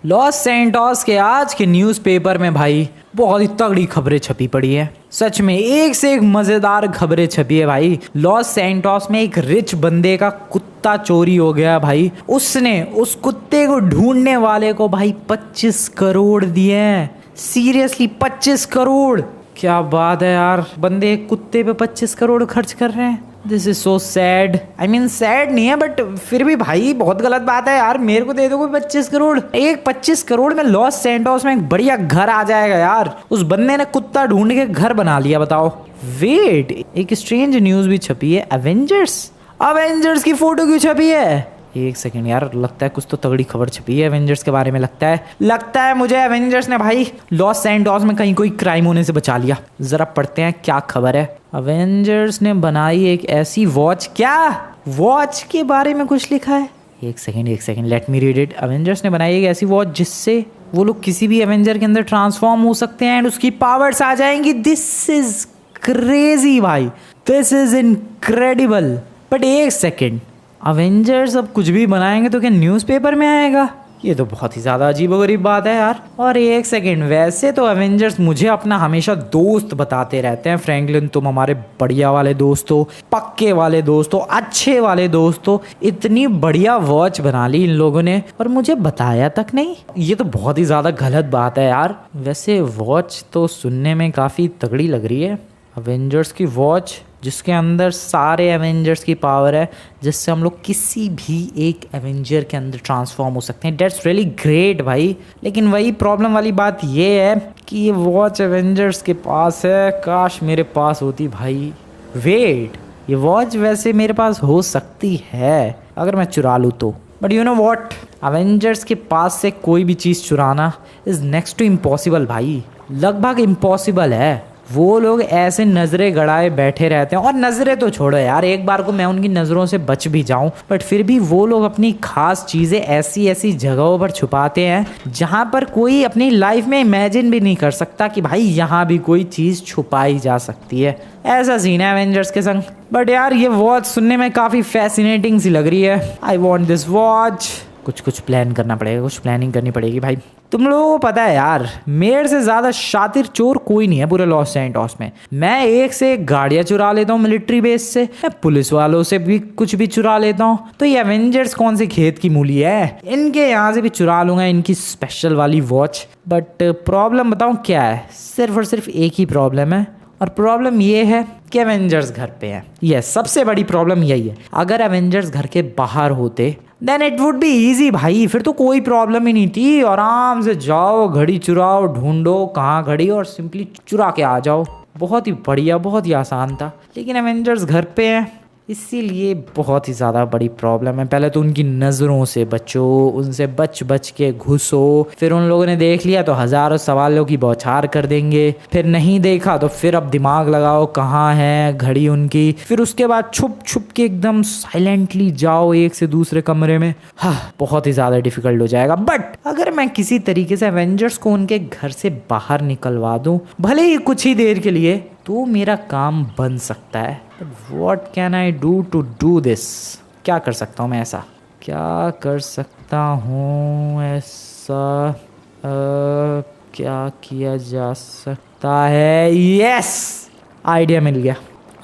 Los Santos के आज के न्यूज़पेपर में भाई बहुत ही तगड़ी खबरें छपी पड़ी है। सच में एक से एक मजेदार खबरें छपी है भाई। लॉस सैंटोस में एक रिच बंदे का कुत्ता चोरी हो गया भाई। उसने उस कुत्ते को ढूंढने वाले को भाई 25 करोड़ दिए हैं। सीरियसली 25 करोड़, क्या बात है यार। बंदे एक कुत्ते पे 25 करोड़ खर्च कर रहे हैं। This is so sad. I mean sad नहीं है बट फिर भी भाई बहुत गलत बात है यार। मेरे को दे दो कोई 25 करोड़। एक 25 करोड़ में लॉस सैंटोस में एक बढ़िया घर आ जाएगा यार। उस बंदे ने कुत्ता ढूंढ के घर बना लिया, बताओ। वेट, एक स्ट्रेंज न्यूज भी छपी है। अवेंजर्स की फोटो क्यों छपी है? एक सेकंड यार, लगता है कुछ तो तगड़ी खबर छपी है एवेंजर्स के बारे में। लगता है मुझे एवेंजर्स ने भाई लॉस सैंटोस में कहीं कोई क्राइम होने से बचा लिया। जरा पढ़ते हैं क्या खबर है। एवेंजर्स ने बनाई एक ऐसी वॉच। क्या वॉच के बारे में कुछ लिखा है? एक second let me read it. Avengers ने बनाई एक ऐसी वॉच जिससे वो लोग किसी भी एवेंजर के अंदर ट्रांसफॉर्म हो सकते हैं एंड उसकी पावर्स आ जाएंगी। दिस इज क्रेजी भाई, दिस इज इनक्रेडिबल। बट एक सेकेंड, अवेंजर्स अब कुछ भी बनाएंगे तो क्या न्यूज़पेपर में आएगा? ये तो बहुत ही ज़्यादा अजीबोगरीब बात है यार। और एक सेकेंड, वैसे तो अवेंजर्स मुझे अपना हमेशा दोस्त बताते रहते हैं। फ्रैंकलिन, तुम हमारे बढ़िया वाले दोस्त हो, पक्के वाले दोस्त हो, अच्छे वाले दोस्त हो। इतनी बढ़िया वॉच बना ली इन लोगों ने और मुझे बताया तक नहीं। ये तो बहुत ही ज़्यादा गलत बात है यार। वैसे वॉच तो सुनने में काफ़ी तगड़ी लग रही है। अवेंजर्स की वॉच जिसके अंदर सारे एवेंजर्स की पावर है, जिससे हम लोग किसी भी एक एवेंजर के अंदर ट्रांसफॉर्म हो सकते हैं। डेट्स रियली ग्रेट भाई। लेकिन वही प्रॉब्लम वाली बात ये है कि ये वॉच एवेंजर्स के पास है। काश मेरे पास होती भाई। वेट, ये वॉच वैसे मेरे पास हो सकती है अगर मैं चुरा लूँ तो। But you know what, Avengers के पास से कोई भी चीज़ चुराना इज़ नेक्स्ट टू इम्पॉसिबल भाई। लगभग इम्पॉसिबल है। वो लोग ऐसे नज़रें गड़ाए बैठे रहते हैं। और नज़रें तो छोड़ो यार, एक बार को मैं उनकी नज़रों से बच भी जाऊं बट फिर भी वो लोग अपनी खास चीज़ें ऐसी ऐसी जगहों पर छुपाते हैं जहां पर कोई अपनी लाइफ में इमेजिन भी नहीं कर सकता कि भाई यहाँ भी कोई चीज़ छुपाई जा सकती है। ऐसा सीन है एवेंजर्स के संग। बट यार ये वॉच सुनने में काफ़ी फैसिनेटिंग सी लग रही है। I want this watch. कुछ प्लान करना पड़ेगा, कुछ प्लानिंग करनी पड़ेगी भाई। तुम लोगों को पता है यार, मेरे से ज़्यादा शातिर चोर कोई नहीं है पूरे लॉस सैंटोस में। मैं एक से एक गाड़ियाँ चुरा लेता हूँ मिलिट्री बेस से, मैं पुलिस वालों से भी कुछ भी चुरा लेता हूँ। तो ये एवेंजर्स कौन से खेत की मूली है? इनके यहाँ से भी चुरा लूँगा इनकी स्पेशल वाली वॉच। बट प्रॉब्लम बताऊँ क्या है? सिर्फ और सिर्फ एक ही प्रॉब्लम है और प्रॉब्लम ये है कि एवेंजर्स घर पे हैं। यस, सबसे बड़ी प्रॉब्लम यही है। अगर एवेंजर्स घर के बाहर होते then it would be easy भाई। फिर तो कोई प्रॉब्लम ही नहीं थी। आराम से जाओ, घड़ी चुराओ, ढूंढो कहाँ घड़ी और सिंपली चुरा के आ जाओ। बहुत ही बढ़िया, बहुत ही आसान था। लेकिन एवेंजर्स घर पे हैं, इसीलिए बहुत ही ज़्यादा बड़ी प्रॉब्लम है। पहले तो उनकी नज़रों से बचो, उनसे बच के घुसो। फिर उन लोगों ने देख लिया तो हज़ारों सवालों की बौछार कर देंगे। फिर नहीं देखा तो फिर अब दिमाग लगाओ कहाँ है घड़ी उनकी। फिर उसके बाद छुप के एकदम साइलेंटली जाओ एक से दूसरे कमरे में। हाँ, बहुत ही ज़्यादा डिफिकल्ट हो जाएगा। बट अगर मैं किसी तरीके से एवेंजर्स को उनके घर से बाहर निकलवा दूँ, भले ही कुछ ही देर के लिए, तो मेरा काम बन सकता है। But what can I do to do this? क्या कर सकता हूँ मैं ऐसा? क्या कर सकता हूँ ऐसा? क्या किया जा सकता है? यस, आइडिया मिल गया।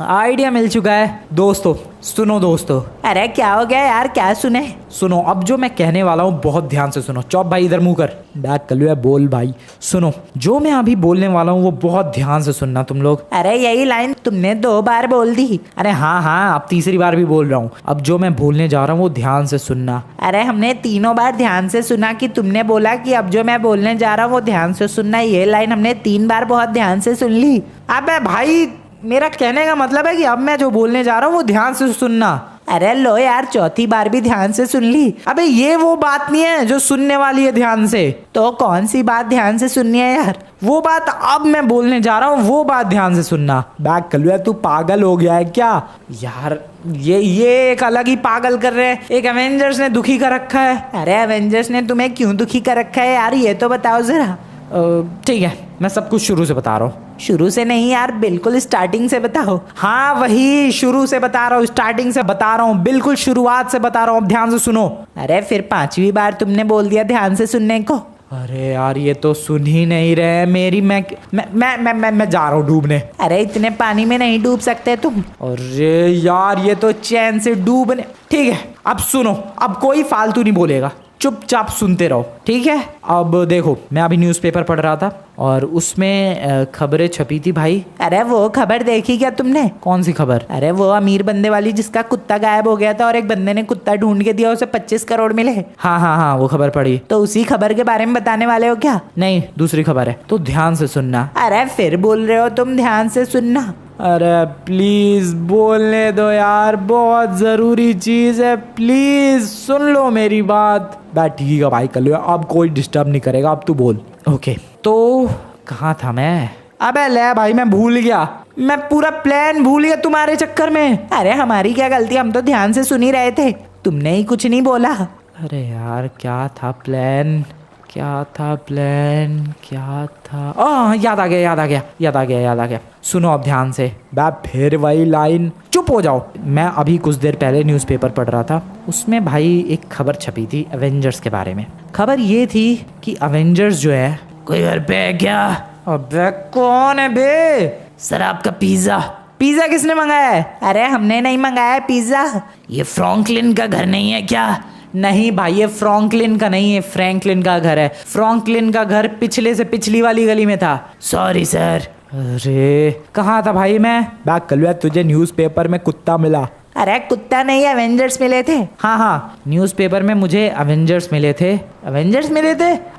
आइडिया मिल चुका है। दोस्तों सुनो दोस्तों। अरे क्या हो गया यार, क्या सुने? सुनो, अब जो मैं कहने वाला हूँ बहुत ध्यान से सुनो। चौप भाई इधर मुंह कर, बैक कर लिया, बोल भाई। सुनो, जो मैं अभी बोलने वाला हूँ वो बहुत ध्यान से सुनना तुम लोग। अरे यही लाइन तुमने 2 बार बोल दी। अरे हाँ, अब तीसरी बार भी बोल रहा हूँ। अब जो मैं बोलने जा रहा हूँ वो ध्यान से सुनना। अरे हमने 3 बार ध्यान से सुना कि तुमने बोला कि अब जो मैं बोलने जा रहा हूँ वो ध्यान से सुनना। ये लाइन हमने 3 बार बहुत ध्यान से सुन ली। अबे भाई, मेरा कहने का मतलब है कि अब मैं जो बोलने जा रहा हूँ वो ध्यान से सुनना। अरे लो यार, 4थी बार भी ध्यान से सुन ली। अबे ये वो बात नहीं है जो सुनने वाली है ध्यान से। तो कौन सी बात ध्यान से सुननी है यार? वो बात अब मैं बोलने जा रहा हूँ, वो बात ध्यान से सुनना। बैक कर लिया, तू पागल हो गया है क्या यार? ये एक अलग ही पागल कर रहे हैं। एक एवेंजर्स ने दुखी कर रखा है। अरे एवेंजर्स ने तुम्हें क्यों दुखी कर रखा है यार, ये तो बताओ जरा। ठीक है, मैं सब कुछ शुरू से बता रहा हूँ। शुरू से नहीं यार, बिल्कुल स्टार्टिंग से बताओ। हाँ वही शुरू से बता रहा हूँ, स्टार्टिंग से बता रहा हूँ, बिल्कुल शुरुआत से बता रहा हूँ। अब ध्यान से सुनो। अरे फिर 5वीं बार तुमने बोल दिया ध्यान से सुनने को। अरे यार ये तो सुन ही नहीं रहे मेरी। मैं जा रहा हूँ डूबने। अरे इतने पानी में नहीं डूब सकते तुम। अरे यार ये तो चैन से डूबने। ठीक है अब सुनो, अब कोई फालतू नहीं बोलेगा, चुपचाप सुनते रहो, ठीक है। अब देखो मैं अभी न्यूज़पेपर पढ़ रहा था और उसमें खबरें छपी थी भाई। अरे वो खबर देखी क्या तुमने? कौन सी खबर? अरे वो अमीर बंदे वाली जिसका कुत्ता गायब हो गया था और एक बंदे ने कुत्ता ढूंढ के दिया, उसे 25 करोड़ मिले। हाँ हाँ हाँ वो खबर पढ़ी। तो उसी खबर के बारे में बताने वाले हो क्या? नहीं दूसरी खबर है, तो ध्यान से सुनना। अरे फिर बोल रहे हो तुम ध्यान से सुनना। अरे प्लीज बोलने दो यार, बहुत जरूरी चीज है, प्लीज सुन लो मेरी बात। बैठ ठीक है भाई कर लो, अब कोई डिस्टर्ब नहीं करेगा, अब तू बोल। ओके तो कहाँ था मैं? अबे ले भाई मैं भूल गया, मैं पूरा प्लान भूल गया तुम्हारे चक्कर में। अरे हमारी क्या गलती, हम तो ध्यान से सुन ही रहे थे, तुमने ही कुछ नहीं बोला। अरे यार क्या था प्लान, क्या था प्लान, क्या था? याद आ गया। सुनो अब ध्यान से। फिर वही लाइन। चुप हो जाओ। मैं अभी कुछ देर पहले न्यूज़पेपर पढ़ रहा था, उसमें भाई एक खबर छपी थी एवेंजर्स के बारे में। खबर ये थी कि एवेंजर्स जो है, कोई घर पे है क्या? अबे कौन है बे? सर आपका पिज्जा किसने मंगाया है? अरे हमने नहीं मंगाया पिज्जा। ये फ्रैंकलिन का घर नहीं है क्या? नहीं भाई ये फ्रैंकलिन का नहीं है, फ्रैंकलिन का घर है। फ्रैंकलिन का घर पिछले से पिछली वाली गली में था। Sorry sir. अरे कहाँ था भाई मैं? बैक कलवा तुझे न्यूज़पेपर में कुत्ता मिला। अरे कुत्ता नहीं एवेंजर्स मिले थे। हाँ न्यूज़पेपर में मुझे एवेंजर्स मिले थे।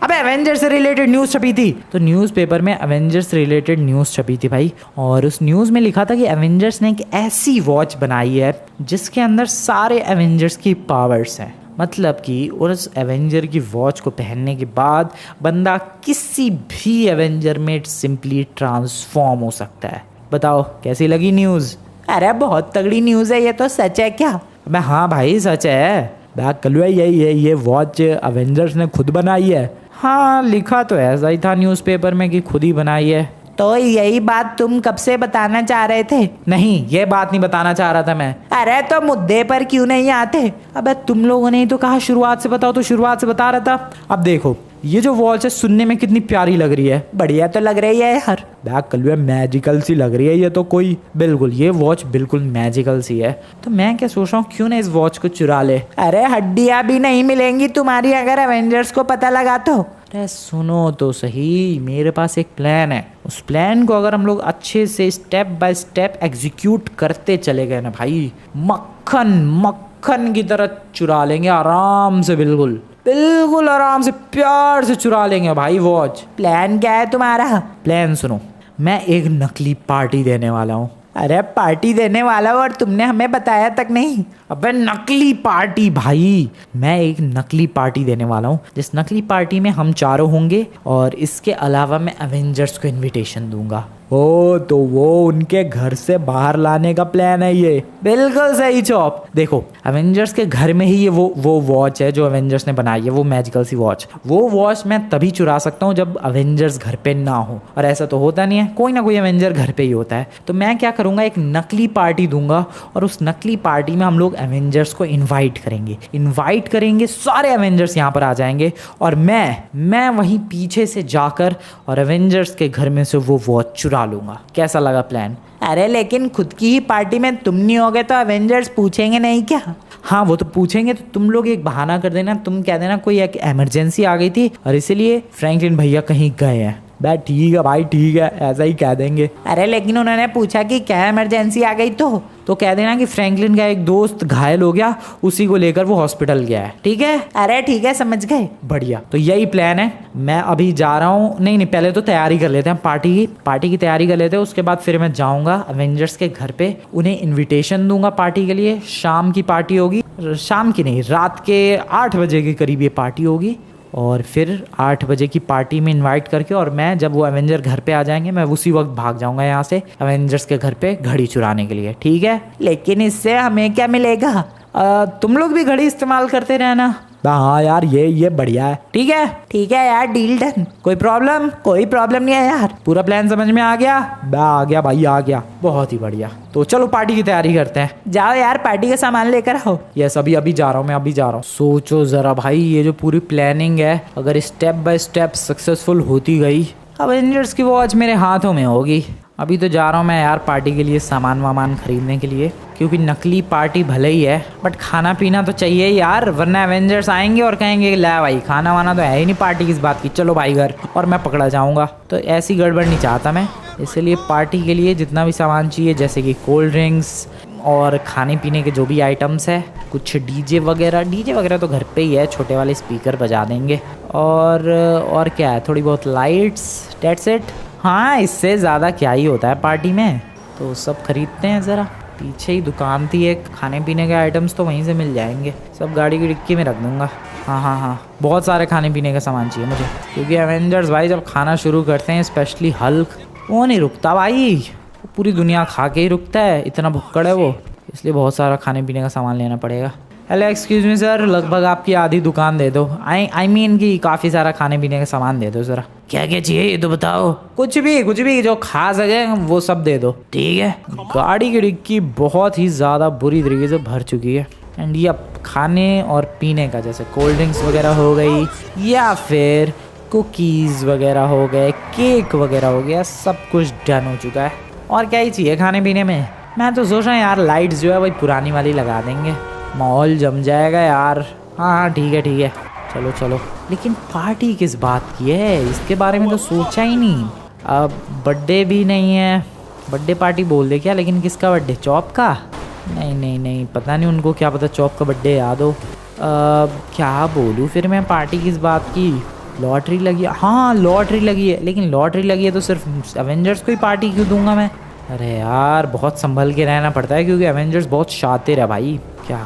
अबे एवेंजर्स से रिलेटेड न्यूज़ छपी थी, तो न्यूज़पेपर में एवेंजर्स से रिलेटेड न्यूज़ छपी थी भाई। और उस न्यूज़ में लिखा था कि एवेंजर्स ने एक ऐसी वॉच बनाई है जिसके अंदर सारे एवेंजर्स की पावर्स हैं। मतलब कि उस एवेंजर की वॉच को पहनने के बाद बंदा किसी भी एवेंजर में सिंपली ट्रांसफॉर्म हो सकता है। बताओ कैसी लगी न्यूज़? अरे बहुत तगड़ी न्यूज़ है ये तो, सच है क्या? मैं हाँ भाई सच है। बैक कलुआ यही है, ये वॉच एवेंजर्स ने खुद बनाई है। हाँ लिखा तो ऐसा ही था न्यूज़पेपर में कि खुद ही बनाई है। तो यही बात तुम कब से बताना चाह रहे थे? नहीं ये बात नहीं बताना चाह रहा था मैं। अरे तो मुद्दे पर क्यों नहीं आते? अबे तुम लोगों ने ही तो कहा शुरुआत से बताओ, तो शुरुआत से बता रहा था। अब देखो ये जो वॉच है सुनने में कितनी प्यारी लग रही है। बढ़िया तो लग रही है यार। बैक कलुआ मैजिकल सी लग रही है ये तो, कोई बिल्कुल ये वॉच बिल्कुल मैजिकल सी है। तो मैं क्या सोच रहा हूँ क्यों ना इस वॉच को चुरा ले। अरे हड्डियाँ भी नहीं मिलेंगी तुम्हारी अगर एवेंजर्स को पता लगा तो। अरे सुनो तो सही, मेरे पास एक प्लान है। उस प्लान को अगर हम लोग अच्छे से स्टेप बाय स्टेप एग्जीक्यूट करते चले गए ना भाई, मक्खन की तरह चुरा लेंगे आराम से, बिल्कुल आराम से प्यार से चुरा लेंगे भाई वॉच। प्लान क्या है तुम्हारा? प्लान सुनो, मैं एक नकली पार्टी देने वाला हूँ। अरे पार्टी देने वाला हो और तुमने हमें बताया तक नहीं? अबे नकली पार्टी भाई, मैं एक नकली पार्टी देने वाला हूँ जिस नकली पार्टी में हम चारों होंगे और इसके अलावा मैं एवेंजर्स को इनविटेशन दूंगा। ओ तो वो उनके घर से बाहर लाने का प्लान है ये। बिल्कुल सही चॉप। देखो एवेंजर्स के घर में ही ये वो वॉच है जो एवेंजर्स ने बनाई है, वो मैजिकल सी वॉच। वो वॉच मैं तभी चुरा सकता हूँ जब एवेंजर्स घर पे ना हो, और ऐसा तो होता नहीं है, कोई ना कोई एवेंजर घर पे ही होता है। तो मैं क्या करूँगा, एक नकली पार्टी दूंगा और उस नकली पार्टी में हम लोग एवेंजर्स को इन्वाइट करेंगे, सारे एवेंजर्स यहाँ पर आ जाएंगे और मैं वहीं पीछे से जाकर और एवेंजर्स के घर में से वो वॉच चुरा लूंगा। कैसा लगा प्लान? अरे लेकिन खुद की ही पार्टी में तुम नहीं होगे तो एवेंजर्स पूछेंगे नहीं क्या? हाँ वो तो पूछेंगे, तो तुम लोग एक बहाना कर देना, तुम कह देना कोई एक इमरजेंसी आ गई थी और इसीलिए फ्रैंकलिन भैया कहीं गए हैं। भाई ठीक है भाई ठीक है, ऐसा ही कह देंगे। अरे लेकिन उन्होंने पूछा कि क्या इमरजेंसी आ गई तो कह देना कि फ्रैंकलिन का एक दोस्त घायल हो गया, उसी को लेकर वो हॉस्पिटल गया है। ठीक है? अरे ठीक है समझ गए। बढ़िया, तो यही प्लान है। मैं अभी जा रहा हूँ। नहीं पहले तो तैयारी कर लेते हैं, पार्टी की तैयारी कर लेते हैं, उसके बाद फिर मैं जाऊँगा एवेंजर्स के घर पे, उन्हें इन्विटेशन दूंगा पार्टी के लिए। शाम की पार्टी होगी, शाम की नहीं रात के 8 बजे के करीब ये पार्टी होगी और फिर 8 बजे की पार्टी में इनवाइट करके, और मैं जब वो एवेंजर घर पे आ जाएंगे मैं उसी वक्त भाग जाऊंगा यहाँ से एवेंजर्स के घर पे घड़ी चुराने के लिए। ठीक है? लेकिन इससे हमें क्या मिलेगा? तुम लोग भी घड़ी इस्तेमाल करते रहना। हाँ यार ये बढ़िया है। ठीक है यार, डील डन। कोई प्रॉब्लम नहीं है यार। पूरा प्लान समझ में आ गया? आ गया भाई, आ गया। बहुत ही बढ़िया। तो चलो पार्टी की तैयारी करते हैं। जाओ यार, पार्टी का सामान लेकर आओ। यस, अभी जा रहा हूँ मैं, अभी जा रहा हूँ। सोचो जरा भाई, ये जो पूरी प्लानिंग है अगर स्टेप बाय स्टेप सक्सेसफुल होती गई, अवेंजर्स की वॉच मेरे हाथों में होगी। अभी तो जा रहा हूँ मैं यार पार्टी के लिए सामान वामान खरीदने के लिए, क्योंकि नकली पार्टी भले ही है बट खाना पीना तो चाहिए यार, वरना एवेंजर्स आएंगे और कहेंगे ला भाई खाना वाना तो है ही नहीं पार्टी किस बात की, चलो भाई घर, और मैं पकड़ा जाऊँगा। तो ऐसी गड़बड़ नहीं चाहता मैं, इसलिए पार्टी के लिए जितना भी सामान चाहिए जैसे कि कोल्ड ड्रिंक्स और खाने पीने के जो भी आइटम्स है, कुछ डीजे वगैरह तो घर पे ही है, छोटे वाले स्पीकर बजा देंगे, और क्या है, थोड़ी बहुत लाइट्स, डेट्स इट। हाँ, इससे ज़्यादा क्या ही होता है पार्टी में। तो सब खरीदते हैं ज़रा। पीछे ही दुकान थी एक, खाने पीने के आइटम्स तो वहीं से मिल जाएंगे, सब गाड़ी की डिक्की में रख दूँगा। हाँ, बहुत सारे खाने पीने का सामान चाहिए मुझे, क्योंकि एवेंजर्स भाई जब खाना शुरू करते हैं, स्पेशली हल्क, वो नहीं रुकता भाई, पूरी दुनिया खा के ही रुकता है, इतना भुक्कड़ है वो, इसलिए बहुत सारा खाने पीने का सामान लेना पड़ेगा। हेलो एक्सक्यूज़ मी सर, लगभग आपकी आधी दुकान दे दो। आई मीन कि काफ़ी सारा खाने पीने का सामान दे दो ज़रा। क्या चाहिए ये तो बताओ। कुछ भी जो खा सके वो सब दे दो। ठीक है। गाड़ी की डिक्की बहुत ही ज़्यादा बुरी तरीके से भर चुकी है, एंड ये अब खाने और पीने का, जैसे कोल्ड ड्रिंक्स वगैरह हो गई या फिर कुकीज़ वगैरह हो गए, केक वगैरह हो गया, सब कुछ डन हो चुका है। और क्या ही चाहिए खाने पीने में। मैं तो सोच रहा हूँ यार लाइट्स जो है वही पुरानी वाली लगा देंगे, माहौल जम जाएगा यार। हाँ ठीक है, चलो। लेकिन पार्टी किस बात की है, इसके बारे में तो सोचा ही नहीं। अब बर्थडे भी नहीं है, बर्थडे पार्टी बोल दे क्या, लेकिन किसका बर्थडे, चॉप का? नहीं, पता नहीं उनको क्या पता चॉप का बर्थडे याद हो। क्या बोलूँ फिर मैं, पार्टी किस बात की? लॉटरी लगी है, हाँ लॉटरी लगी है, लेकिन लॉटरी लगी है तो सिर्फ एवेंजर्स को ही पार्टी क्यों दूंगा मैं? अरे यार बहुत संभल के रहना पड़ता है, क्योंकि एवेंजर्स बहुत शातिर है भाई। क्या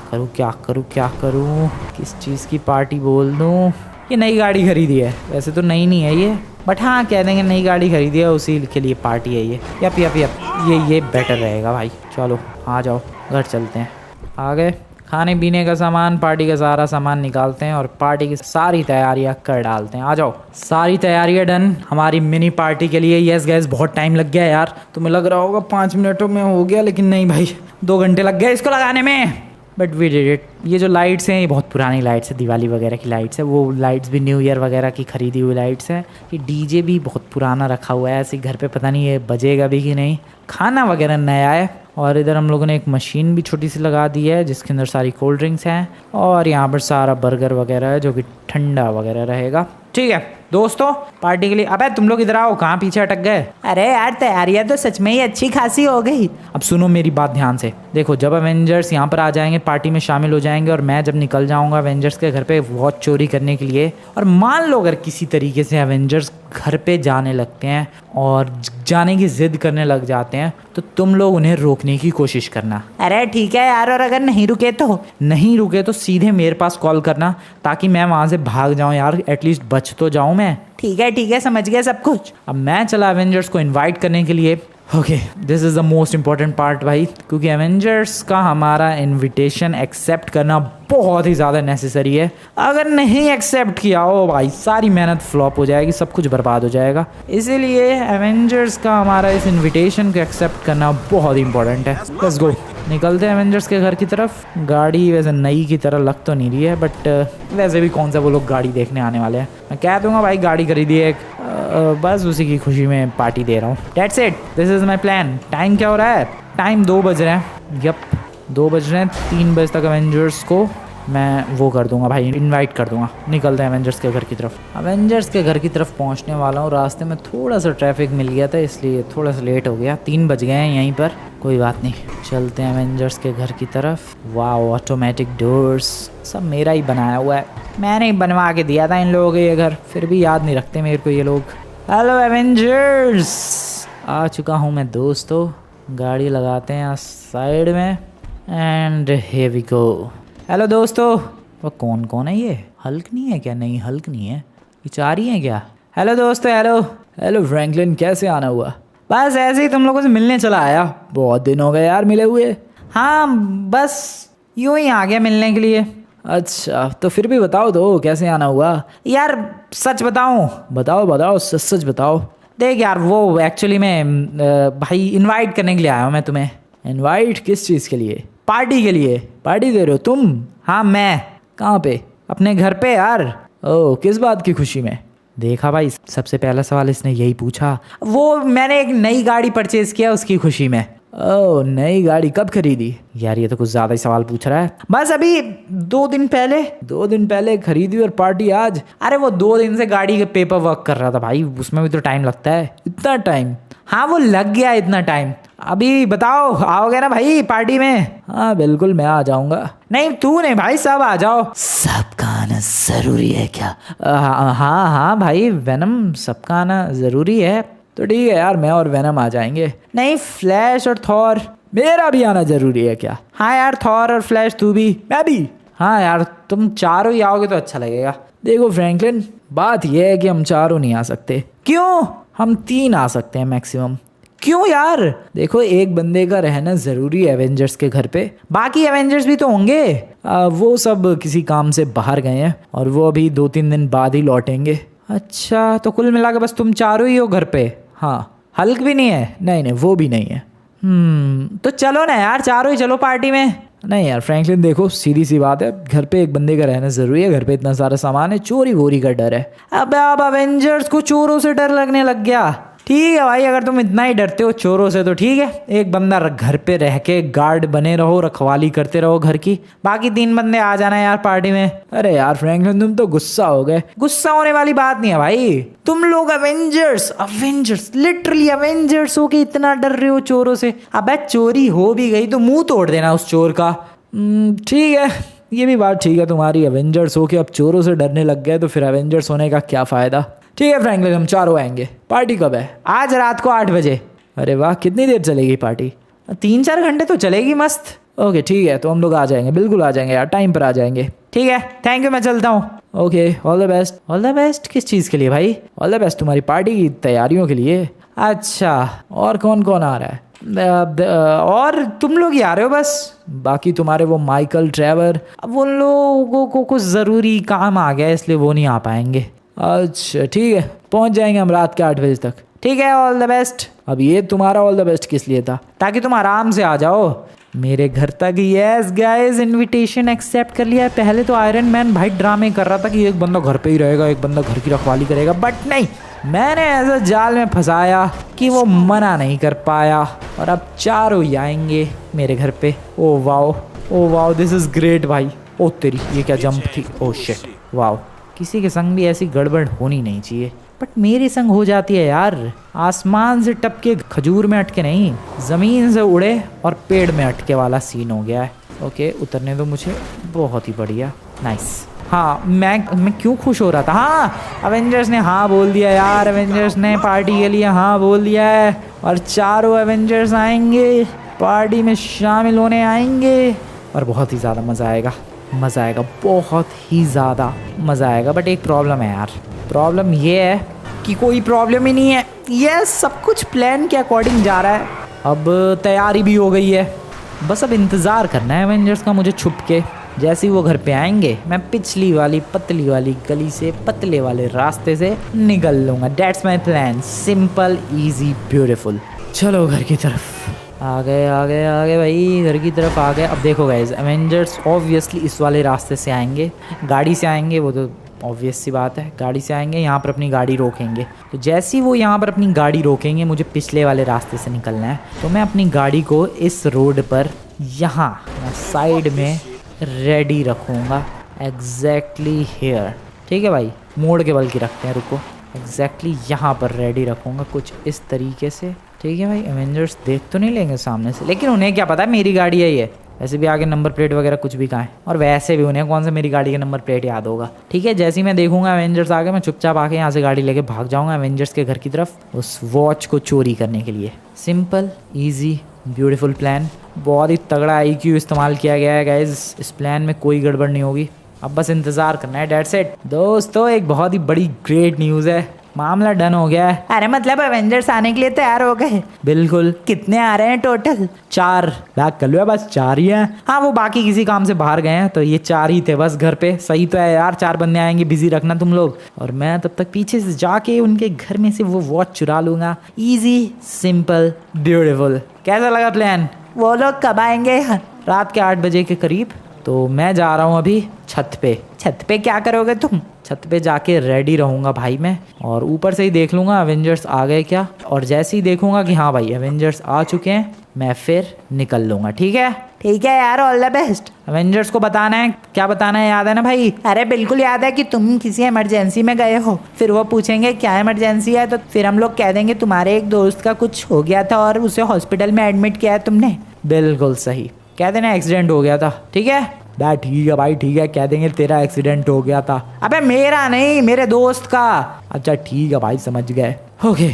करूँ, किस चीज़ की पार्टी बोल दूँ? ये नई गाड़ी खरीदी है, वैसे तो नई नहीं है ये, बट हाँ कह देंगे नई गाड़ी खरीदी है, उसी के लिए पार्टी है ये। यप ये बेटर रहेगा भाई। चलो आ जाओ, घर चलते हैं। आ गए। खाने पीने का सामान, पार्टी का सारा सामान निकालते हैं और पार्टी की सारी तैयारियां कर डालते हैं। आ जाओ। सारी तैयारियां डन हमारी मिनी पार्टी के लिए। यस गैस, बहुत टाइम लग गया यार, तुम्हें लग रहा होगा 5 मिनटों में हो गया, लेकिन नहीं भाई 2 घंटे लग गए इसको लगाने में, बट वी डिड इट। ये जो लाइट्स हैं ये बहुत पुरानी लाइट्स है, दिवाली वगैरह की लाइट्स है, वो लाइट्स भी न्यू ईयर वगैरह की खरीदी हुई लाइट्स हैं। ये डीजे भी बहुत पुराना रखा हुआ है ऐसे घर पे, पता नहीं ये बजेगा भी कि नहीं। खाना वगैरह नया है, और इधर हम लोगों ने एक मशीन भी छोटी सी लगा दी है जिसके अंदर सारी कोल्ड ड्रिंक्स हैं, और यहाँ पर सारा बर्गर वगैरह है जो कि ठंडा वगैरह रहेगा। ठीक है दोस्तों, पार्टी के लिए। अबे तुम लोग इधर आओ, कहाँ पीछे अटक गए? अरे यार तैयारियां तो सच में ही अच्छी खासी हो गई। अब सुनो मेरी बात ध्यान से, देखो जब एवेंजर्स यहाँ पर आ जाएंगे, पार्टी में शामिल हो जाएंगे, और मैं जब निकल जाऊंगा एवेंजर्स के घर पे वॉच चोरी करने के लिए, और मान लो अगर किसी तरीके से एवेंजर्स घर पे जाने लगते हैं और जाने की जिद करने लग जाते हैं, तो तुम लोग उन्हें रोकने की कोशिश करना। अरे ठीक है यार, और अगर नहीं रुके तो सीधे मेरे पास कॉल करना, ताकि मैं वहां से भाग जाऊं यार, एटलीस्ट बच तो जाऊं मैं। ठीक है समझ गया सब कुछ। अब मैं चला एवेंजर्स को इनवाइट करने के लिए। Okay, this is the most important part भाई, क्योंकि एवेंजर्स का हमारा इनविटेशन एक्सेप्ट करना बहुत ही ज़्यादा नेसेसरी है। अगर नहीं एक्सेप्ट किया हो भाई, सारी मेहनत फ्लॉप हो जाएगी, सब कुछ बर्बाद हो जाएगा। इसीलिए एवेंजर्स का हमारा इस इनविटेशन को एक्सेप्ट करना बहुत ही इंपॉर्टेंट है। लेट्स गो, निकलते हैं एवेंजर्स के घर की तरफ। गाड़ी वैसे नई की तरह लग तो नहीं रही है, बट वैसे भी कौन सा वो लोग गाड़ी देखने आने वाले हैं। मैं कह दूंगा भाई गाड़ी खरीदी है एक, बस उसी की खुशी में पार्टी दे रहा हूँ। That's it, this is my plan. Time क्या हो रहा है? टाइम 2 बज रहे हैं। यप 2 बज रहे हैं। 3 बजे तक एवेंजर्स को मैं वो कर दूंगा भाई, इनवाइट कर दूंगा। निकलते हैं एवेंजर्स के घर की तरफ। एवेंजर्स के घर की तरफ पहुंचने वाला हूँ, रास्ते में थोड़ा सा ट्रैफिक मिल गया था इसलिए थोड़ा सा लेट हो गया। 3 बज गए हैं यहीं पर, कोई बात नहीं। चलते हैं एवेंजर्स के घर की तरफ। वाह, ऑटोमेटिक डोर्स, सब मेरा ही बनाया हुआ है, मैंने ही बनवा के दिया था इन लोगों को ये घर, फिर भी याद नहीं रखते मेरे को ये लोग। हेलो एवेंजर्स, आ चुका हूँ मैं दोस्तों। गाड़ी लगाते हैं साइड में, and here we go. Hello दोस्तों, वो कौन है ये? हल्क नहीं है क्या? नहीं हल्क नहीं है, ये 4 ही हैं क्या? हेलो दोस्तों। हेलो फ्रैंकलिन, कैसे आना हुआ? बस ऐसे ही तुम लोगों से मिलने चला आया, बहुत दिन हो गए यार मिले हुए। हाँ बस यूं ही आ गया मिलने के लिए। अच्छा तो फिर भी बताओ तो कैसे आना हुआ यार। सच बताऊं? बताओ बताओ, सच सच बताओ। देख यार, वो एक्चुअली मैं भाई इनवाइट करने के लिए आया हूँ मैं तुम्हें। इनवाइट किस चीज़ के लिए? पार्टी के लिए। पार्टी दे रहे हो तुम? हाँ मैं। कहाँ पे? अपने घर पे यार। ओह, किस बात की खुशी में? देखा भाई, सबसे पहला सवाल इसने यही पूछा। वो मैंने एक नई गाड़ी परचेज किया उसकी खुशी में। ओह, नई गाड़ी कब खरीदी? यार ये तो कुछ ज़्यादा ही सवाल पूछ रहा है। बस अभी 2 दिन पहले। 2 दिन पहले खरीदी और पार्टी आज? अरे वो 2 दिन से गाड़ी के पेपर वर्क कर रहा था भाई, उसमें भी तो टाइम लगता है। इतना टाइम? हाँ वो लग गया इतना टाइम। अभी बताओ, आओगे ना भाई पार्टी में? हाँ बिल्कुल मैं आ जाऊंगा। नहीं तू नहीं भाई, सब आ जाओ। सबका आना जरूरी है क्या? हाँ हाँ भाई, वेनम सबका आना जरूरी है। तो ठीक है यार, मैं और वेनम आ जाएंगे। नहीं फ्लैश और थॉर, मेरा भी आना जरूरी है क्या? हाँ यार, थॉर और फ्लैश तू भी। मैं भी। हाँ यार, तुम चारों ही आओगे तो अच्छा लगेगा। देखो फ्रैंकलिन, बात यह है कि हम चारों नहीं आ सकते। क्यों? हम 3 आ सकते हैं मैक्सिमम। क्यों यार? देखो एक बंदे का रहना जरूरी है एवेंजर्स के घर पे। बाकी एवेंजर्स भी तो होंगे। वो सब किसी काम से बाहर गए हैं और वो अभी 2-3 दिन बाद ही लौटेंगे। अच्छा तो कुल मिला के बस तुम चारों ही हो घर पे? हाँ। हल्क भी नहीं है? नहीं नहीं वो भी नहीं है। तो चलो ना यार, चारों ही चलो पार्टी में। नहीं यार फ्रैंकलिन, देखो सीधी सी बात है, घर पे एक बंदे का रहना जरूरी है। घर पे इतना सारा सामान है, चोरी वोरी का डर है। अब एवेंजर्स को चोरों से डर लगने लग गया। ठीक है भाई, अगर तुम इतना ही डरते हो चोरों से तो ठीक है, एक बंदा घर पे रह के गार्ड बने रहो, रखवाली करते रहो घर की। बाकी 3 बंदे आ जाना यार पार्टी में। अरे यार फ्रैंकलिन, तुम तो गुस्सा हो गए। गुस्सा होने वाली बात नहीं है भाई। तुम लोग अवेंजर्स लिटरली अवेंजर्स हो के इतना डर रहे हो चोरों से। अबे चोरी हो भी गई तो मुंह तोड़ देना उस चोर का। ठीक है, ये भी बात ठीक है तुम्हारी। अवेंजर्स हो के अब चोरों से डरने लग गए तो फिर अवेंजर्स होने का क्या फायदा। ठीक है फ्रैंकलिन, हम चारों आएंगे। पार्टी कब है? आज रात को 8 बजे। अरे वाह, कितनी देर चलेगी पार्टी? 3-4 घंटे तो चलेगी मस्त। ओके ठीक है, तो हम लोग आ जाएंगे, बिल्कुल आ जाएंगे यार, टाइम पर आ जाएंगे। ठीक है, थैंक यू, मैं चलता हूँ। Okay, all the best. All the best किस चीज़ के लिए भाई? ऑल द बेस्ट तुम्हारी पार्टी की तैयारियों के लिए। अच्छा, और कौन कौन आ रहा है? और तुम लोग ही आ रहे हो बस? बाकी तुम्हारे वो माइकल, ट्रेवर, अब उन लोगों को कुछ ज़रूरी काम आ गया इसलिए वो नहीं आ पाएंगे। अच्छा ठीक है, पहुंच जाएंगे हम रात के 8 बजे तक। ठीक है, ऑल द बेस्ट। अब ये तुम्हारा ऑल द बेस्ट किस लिए था? ताकि तुम आराम से आ जाओ मेरे घर तक। यस गाइस, इनविटेशन एक्सेप्ट कर लिया है। पहले तो आयरन मैन भाई ड्रामे कर रहा था कि एक बंदा घर पे ही रहेगा, एक बंदा घर की रखवाली करेगा, बट नहीं, मैंने ऐसा जाल में फंसाया कि वो मना नहीं कर पाया और अब चारों ही आएंगे मेरे घर पे। Oh wow, this is great भाई। ओ तेरी, ये क्या जंप थी? Oh shit, wow. किसी के संग भी ऐसी गड़बड़ होनी नहीं चाहिए, बट मेरे संग हो जाती है यार। आसमान से टपके खजूर में अटके नहीं, ज़मीन से उड़े और पेड़ में अटके वाला सीन हो गया है। ओके, उतरने दो मुझे। बहुत ही बढ़िया, नाइस। हाँ, मैं क्यों खुश हो रहा था? हाँ, अवेंजर्स ने हाँ बोल दिया यार। अवेंजर्स ने पार्टी के लिए हाँ बोल दिया है और चारों अवेंजर्स आएंगे पार्टी में, शामिल होने आएंगे और बहुत ही ज़्यादा मज़ा आएगा। बहुत ही ज़्यादा मज़ा आएगा। बट एक प्रॉब्लम है यार। प्रॉब्लम ये है कि कोई प्रॉब्लम ही नहीं है। ये सब कुछ प्लान के अकॉर्डिंग जा रहा है। अब तैयारी भी हो गई है, बस अब इंतज़ार करना है एवेंजर्स का मुझे छुप के। जैसे ही वो घर पे आएंगे मैं पिछली वाली पतली वाली गली से पतले वाले रास्ते से निकल लूँगा। That's my plan, simple easy beautiful. चलो घर की तरफ। आ गए भाई, घर की तरफ आ गए। अब देखो गाइस, एवेंजर्स ऑब्वियसली इस वाले रास्ते से आएंगे, गाड़ी से आएंगे, वो तो ऑब्वियस सी बात है। गाड़ी से आएंगे, यहाँ पर अपनी गाड़ी रोकेंगे। तो जैसे ही वो यहाँ पर अपनी गाड़ी रोकेंगे, मुझे पिछले वाले रास्ते से निकलना है। तो मैं अपनी गाड़ी को इस रोड पर यहाँ साइड में रेडी रखूँगा, एग्जैक्टली हेयर। ठीक है भाई, मोड़ के बल्कि रखते हैं, रुको। एग्जैक्टली यहाँ पर रेडी रखूँगा कुछ इस तरीके से। ठीक है भाई, एवेंजर्स देख तो नहीं लेंगे सामने से, लेकिन उन्हें क्या पता है मेरी गाड़ी है ये। वैसे भी आगे नंबर प्लेट वगैरह कुछ भी कहाँ है, और वैसे भी उन्हें कौन सा मेरी गाड़ी का नंबर प्लेट याद होगा। ठीक है, जैसे ही मैं देखूंगा एवेंजर्स आगे, मैं चुपचाप आके यहाँ से गाड़ी लेके भाग जाऊंगा एवेंजर्स के घर की तरफ, उस वॉच को चोरी करने के लिए। Simple easy beautiful plan. बहुत ही तगड़ा IQ इस्तेमाल किया गया है गाइज, इस प्लान में कोई गड़बड़ नहीं होगी। अब बस इंतज़ार करना है, डेट्स इट। दोस्तों, एक बहुत ही बड़ी ग्रेट न्यूज़ है। मामला डन हो गया है। अरे मतलब एवेंजर्स आने के लिए तैयार हो गए? बिल्कुल। कितने आ रहे हैं टोटल? 4 बैग कर लो, बस 4 ही हैं। हाँ वो बाकी किसी काम से बाहर गए हैं, तो ये 4 ही थे बस घर पे। सही तो है यार, 4 बंदे आएंगे, बिजी रखना तुम लोग। और मैं तब तक पीछे से जाके उनके घर में से वो वॉच चुरा लूंगा। Easy, simple, beautiful. कैसा लगा प्लान? वो लोग कब आएंगे? रात के 8 बजे के करीब। तो मैं जा रहा हूँ अभी छत पे। छत पे क्या करोगे तुम? छत पे जाके रेडी रहूंगा भाई मैं, और ऊपर से ही देख लूंगा एवेंजर्स आ गए क्या। और जैसे ही देखूंगा कि हाँ भाई एवेंजर्स आ चुके हैं, मैं फिर निकल लूंगा। ठीक है? ठीक है यार, ऑल द बेस्ट। एवेंजर्स को बताना है, क्या बताना है, याद है ना भाई? अरे बिल्कुल याद है कि तुम किसी इमरजेंसी में गए हो। फिर वो पूछेंगे क्या इमरजेंसी है, तो फिर हम लोग कह देंगे तुम्हारे एक दोस्त का कुछ हो गया था और उसे हॉस्पिटल में एडमिट किया है तुमने। बिल्कुल सही, कह देना एक्सीडेंट हो गया था। ठीक है ठीक है भाई, ठीक है, कह देंगे तेरा एक्सीडेंट हो गया था। अबे मेरा नहीं, मेरे दोस्त का। अच्छा ठीक है भाई, समझ गए। ओके,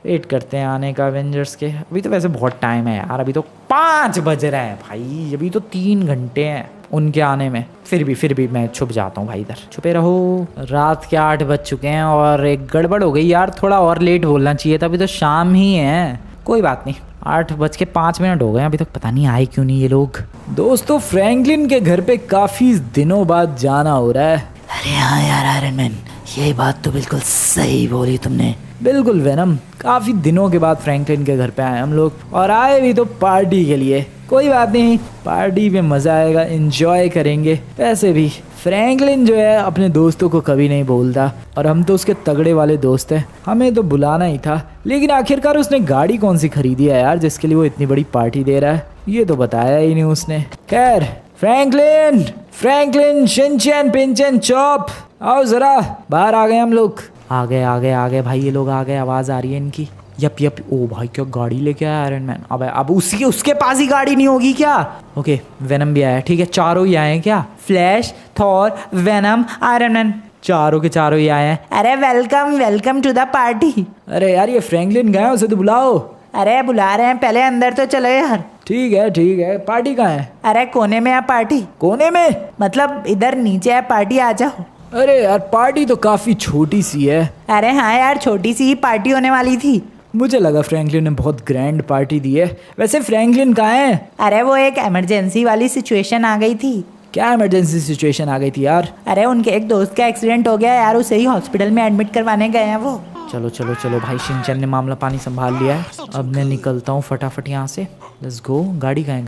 वेट करते हैं आने का एवेंजर्स के। अभी तो वैसे बहुत टाइम है यार, अभी तो 5 बज रहे हैं भाई, अभी तो 3 घंटे हैं उनके आने में। फिर भी मैं छुप जाता हूँ भाई, इधर छुपे रहो। रात के 8 बज चुके हैं और एक गड़बड़ हो गई यार, थोड़ा और लेट बोलना चाहिए था, अभी तो शाम ही है। कोई बात नहीं, 8:05 हो गए, अभी तक पता नहीं आए क्यों नहीं ये लोग। दोस्तों फ्रैंकलिन के घर पे काफी दिनों बाद जाना हो रहा है। अरे हाँ यार आयरन मैन, ये बात तो बिल्कुल सही बोली तुमने। बिल्कुल वेनम, काफी दिनों के बाद फ्रैंकलिन के घर पे आए हम लोग, और आए भी तो पार्टी के लिए। कोई बात नहीं, पार्टी में मजा आएगा, एंजॉय करेंगे। वैसे भी फ्रैंकलिन जो है अपने दोस्तों को कभी नहीं बोलता, और हम तो उसके तगड़े वाले दोस्त हैं, हमें तो बुलाना ही था। लेकिन आखिरकार उसने गाड़ी कौन सी खरीदी है यार, जिसके लिए वो इतनी बड़ी पार्टी दे रहा है? ये तो बताया ही नहीं उसने। खैर, फ्रैंकलिन शिनचैन पिंचैन चॉप, आओ जरा, बाहर आ गए हम लोग। आ गए भाई, ये लोग आ गए, आवाज आ रही है इनकी। यप, ओ भाई क्या गाड़ी लेके आया आयरन मैन। अब उसके पास ही गाड़ी नहीं होगी क्या? ओके, वेनम भी आया। ठीक है, चारों ही आए हैं क्या? Flash, Thor, venom, iron man, चारों के चारों ही आए हैं। अरे वेलकम टू द पार्टी। अरे यार ये फ्रैंकलिन गया, उसे तो बुलाओ। अरे बुला रहे हैं, पहले अंदर तो चलो यार। ठीक है, पार्टी कहाँ है? अरे कोने में है पार्टी। कोने में मतलब इधर नीचे है पार्टी, आ जाओ। अरे यार पार्टी तो काफी छोटी सी है। अरे हाँ यार, छोटी सी ही पार्टी होने वाली थी। मुझे लगा फ्रैंकलिन ने बहुत ग्रैंड पार्टी दी है। वैसे फ्रैंकलिन कहाँ है? अरे वो एक इमरजेंसी वाली सिचुएशन आ गई थी। क्या इमरजेंसी सिचुएशन आ गई थी यार? अरे उनके एक दोस्त का एक्सीडेंट हो गया यार, उसे ही हॉस्पिटल में एडमिट करवाने गए हैं वो। चलो भाई, शिनचैन ने मामला पानी संभाल लिया है। अब मैं निकलता हूँ फटाफट यहाँ से। Let's go. गाड़ी कहाँ है?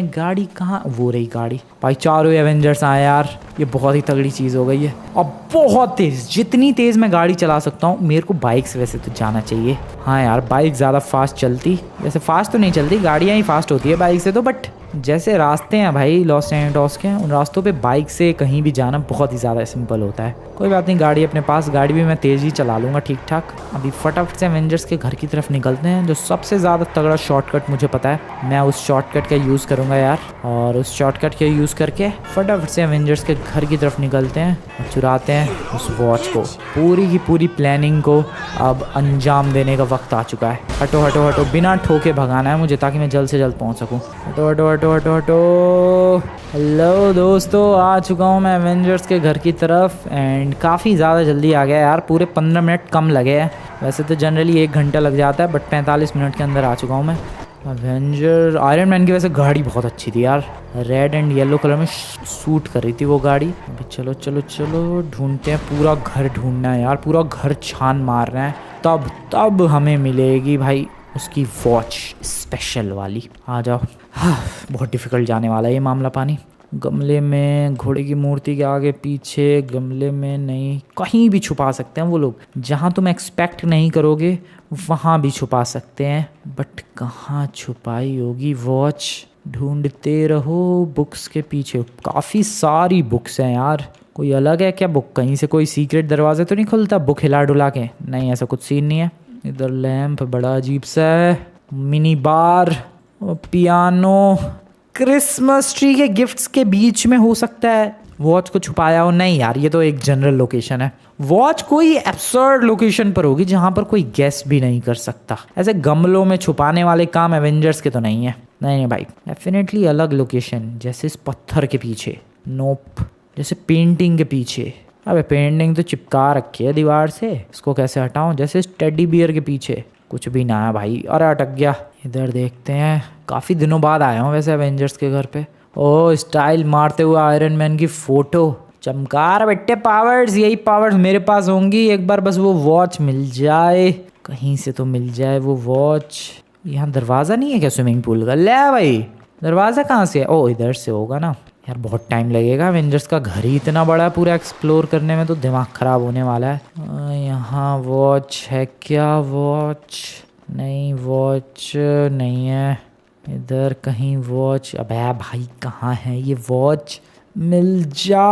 गाड़ी कहाँ? वो रही गाड़ी। भाई चारों एवेंजर्स आए यार, ये बहुत ही तगड़ी चीज़ हो गई है। अब बहुत तेज़, जितनी तेज़ मैं गाड़ी चला सकता हूँ। मेरे को बाइक से वैसे तो जाना चाहिए। हाँ यार, बाइक ज़्यादा फास्ट चलती, वैसे फास्ट तो नहीं चलती, गाड़ियाँ ही फास्ट होती है बाइक से तो, बट जैसे रास्ते हैं भाई लॉस सैंटोस के, उन रास्तों पे बाइक से कहीं भी जाना बहुत ही ज़्यादा सिंपल होता है। कोई बात नहीं, गाड़ी अपने पास, गाड़ी भी मैं तेज़ ही चला लूँगा ठीक ठाक। अभी फटाफट से एवेंजर्स के घर की तरफ निकलते हैं। जो सबसे ज़्यादा तगड़ा शॉर्टकट मुझे पता है, मैं उस शॉर्टकट का यूज़ करूँगा यार, और उस शॉर्टकट के यूज़ करके फटाफट से एवेंजर्स के घर की तरफ निकलते हैं और चुराते हैं उस वॉच को। पूरी की पूरी प्लानिंग को अब अंजाम देने का वक्त आ चुका है। हटो, बिना ठोके भगाना है मुझे, ताकि मैं जल्द से जल्द पहुँच सकूँ। हटो। हेलो दोस्तों, आ चुका हूँ मैं एवेंजर्स के घर की तरफ, एंड काफ़ी ज़्यादा जल्दी आ गया यार, पूरे 15 मिनट कम लगे हैं। वैसे तो जनरली 1 घंटा लग जाता है, बट 45 मिनट के अंदर आ चुका हूँ मैं। एवेंजर आयरन मैन की वैसे गाड़ी बहुत अच्छी थी यार, रेड एंड येलो कलर में सूट कर रही थी वो गाड़ी। अभी चलो ढूंढते हैं, पूरा घर ढूंढना है यार, पूरा घर छान मारना है, तब हमें मिलेगी भाई उसकी वॉच स्पेशल वाली। आ जाओ। हाँ, बहुत डिफिकल्ट जाने वाला है ये मामला पानी। गमले में, घोड़े की मूर्ति के आगे पीछे, गमले में नहीं, कहीं भी छुपा सकते हैं वो लोग। जहाँ तुम एक्सपेक्ट नहीं करोगे वहाँ भी छुपा सकते हैं, बट कहाँ छुपाई होगी वॉच? ढूंढते रहो बुक्स के पीछे। काफ़ी सारी बुक्स हैं यार। कोई अलग है क्या बुक? कहीं से कोई सीक्रेट दरवाजे तो नहीं खुलता बुक हिला डुला के? नहीं, ऐसा कुछ सीन नहीं है। इधर लैंप बड़ा अजीब सा है, mini bar, piano, Christmas tree के गिफ्ट्स के बीच में हो सकता है वॉच को छुपाया हो। नहीं यार, ये तो एक जनरल लोकेशन है। वॉच कोई एब्सर्ड लोकेशन पर होगी जहां पर कोई गेस भी नहीं कर सकता। ऐसे गमलों में छुपाने वाले काम एवेंजर्स के तो नहीं है। नहीं भाई, डेफिनेटली अलग लोकेशन, जैसे इस पत्थर के पीछे, नोप, जैसे पेंटिंग के पीछे, अबे पेंटिंग तो चिपका रखी है दीवार से, इसको कैसे हटाऊं? जैसे टेडी बियर के पीछे कुछ भी ना है भाई। अरे अटक गया। इधर देखते हैं, काफ़ी दिनों बाद आया हूँ वैसे एवेंजर्स के घर पे। ओ स्टाइल मारते हुए आयरन मैन की फ़ोटो। चमकार बेटे पावर्स, यही पावर्स मेरे पास होंगी। एक बार बस वो वॉच मिल जाए, कहीं से तो मिल जाए वो वॉच। यहाँ दरवाज़ा नहीं है क्या स्विमिंग पूल का? ले भाई दरवाज़ा कहाँ से है? ओ इधर से होगा ना यार। बहुत टाइम लगेगा, एवेंजर्स का घर ही इतना बड़ा है, पूरा एक्सप्लोर करने में तो दिमाग ख़राब होने वाला है। यहाँ वॉच है क्या? वॉच नहीं, वॉच नहीं है इधर कहीं वॉच। अबे भाई कहाँ है ये वॉच? मिल जा।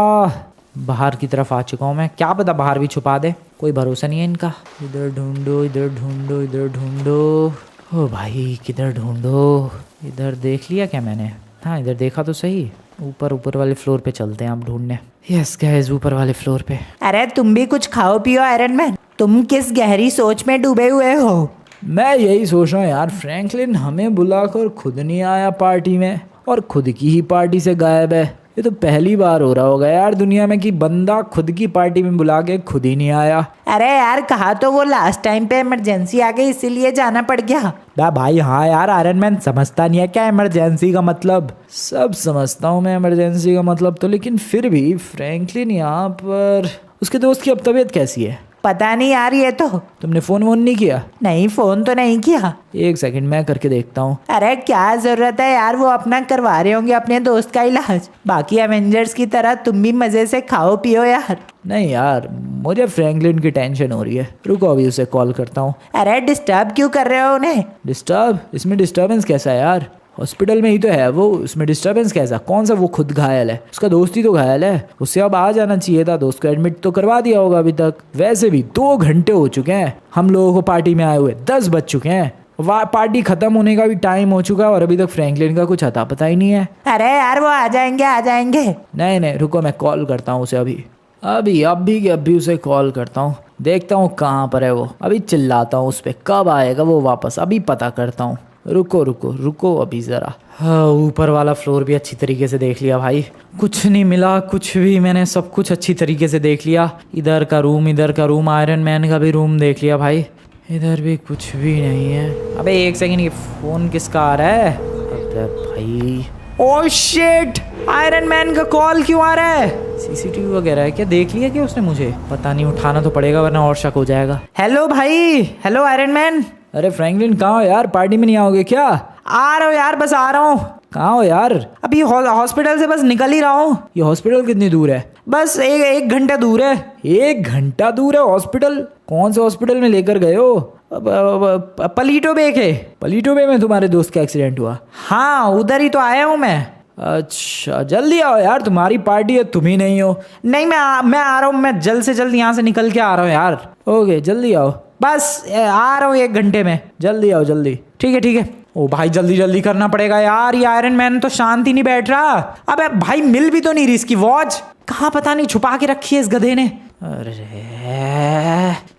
बाहर की तरफ आ चुका हूँ मैं, क्या पता बाहर भी छुपा दे, कोई भरोसा नहीं है इनका। इधर ढूंढो, इधर ढूंढो, इधर ढूंढो। ओ भाई किधर ढूंढो? इधर देख लिया क्या मैंने? हाँ इधर देखा तो सही। ऊपर वाले फ्लोर पे चलते हैं आप ढूंढने। यस गाइस, ऊपर वाले फ्लोर पे। अरे तुम भी कुछ खाओ पियो आयरन मैन, तुम किस गहरी सोच में डूबे हुए हो? मैं यही सोच रहा हूँ यार, फ्रैंकलिन हमें बुलाकर खुद नहीं आया पार्टी में, और खुद की ही पार्टी से गायब है। ये तो पहली बार हो रहा होगा यार दुनिया में कि बंदा खुद की पार्टी में बुला के खुद ही नहीं आया। अरे यार कहा तो वो लास्ट टाइम पे इमरजेंसी आ गई इसीलिए जाना पड़ गया। भाई हाँ यार, आयरन मैन समझता नहीं है क्या इमरजेंसी का मतलब? सब समझता हूँ मैं इमरजेंसी का मतलब तो, लेकिन फिर भी फ्रैंकलिन यहाँ पर। उसके दोस्त की अब तबीयत कैसी है? पता नहीं यार ये तो। तुमने फोन वोन नहीं किया? नहीं फोन तो नहीं किया। एक सेकंड मैं करके देखता हूँ। अरे क्या जरूरत है यार, वो अपना करवा रहे होंगे अपने दोस्त का इलाज। बाकी एवेंजर्स की तरह तुम भी मजे से खाओ पियो यार। नहीं यार मुझे फ्रैंकलिन की टेंशन हो रही है, रुको अभी उसे कॉल करता हूँ। अरे डिस्टर्ब क्यों कर रहे हो उन्हें? डिस्टर्ब? इसमें डिस्टर्बेंस कैसा है यार? हॉस्पिटल में ही तो है वो, उसमें डिस्टर्बेंस कैसा? कौन सा वो खुद घायल है? उसका दोस्त ही तो घायल है, उससे अब आ जाना चाहिए था। दोस्त को एडमिट तो करवा दिया होगा अभी तक। वैसे भी 2 घंटे हो चुके हैं हम लोगों को पार्टी में आए हुए, 10 बज चुके हैं। पार्टी खत्म होने का भी टाइम हो चुका है और अभी तक फ्रैंकलिन का कुछ अता पता ही नहीं है। अरे यार वो आ जाएंगे आ जाएंगे। नहीं रुको, मैं कॉल करता हूँ उसे अभी उसे कॉल करता हूँ, देखता हूँ कहाँ पर है वो। अभी चिल्लाता हूँ उस पर, कब आएगा वो वापस अभी पता करता हूँ। रुको अभी ज़रा। हाँ ऊपर वाला फ्लोर भी अच्छी तरीके से देख लिया भाई, कुछ नहीं मिला कुछ भी। मैंने सब कुछ अच्छी तरीके से देख लिया। इधर का रूम, आयरन मैन का भी रूम देख लिया भाई। इधर भी कुछ भी नहीं है। अबे एक सेकंड, ये फ़ोन किसका आ रहा है? अबे भाई ओह शिट, आयरन मैन का कॉल क्यों आ रहा है? सीसीटीवी वगैरह है क्या? देख लिया क्या उसने मुझे? पता नहीं, उठाना तो पड़ेगा वरना और शक हो जाएगा। हेलो भाई, हेलो आयरन मैन। अरे फ्रैंकलिन कहाँ हो यार? पार्टी में नहीं आओगे क्या? आ रहा हूँ यार, बस आ रहा हूँ। कहाँ हो यार? अभी हॉस्पिटल से बस निकल ही रहा हूँ। ये हॉस्पिटल कितनी दूर है? बस एक घंटा दूर है। 1 घंटा दूर है हॉस्पिटल? कौन से हॉस्पिटल में लेकर गए हो? पलीटो बे के। पलीटो बे में तुम्हारे दोस्त का एक्सीडेंट हुआ? हाँ उधर ही तो आया हूँ मैं। अच्छा जल्दी आओ यार, तुम्हारी पार्टी है, तुम ही नहीं हो। नहीं मैं आ रहा हूँ, मैं जल्द से जल्द यहाँ से निकल के आ रहा हूँ यार। ओके जल्दी आओ। बस आ रहा हूँ 1 घंटे में। जल्दी आओ जल्दी। ठीक है। ओ भाई जल्दी करना पड़ेगा यार, ये आयरन मैन तो शांति नहीं बैठ रहा। अबे भाई मिल भी तो नहीं रही इसकी वॉच, कहाँ पता नहीं छुपा के रखी है इस गधे ने। अरे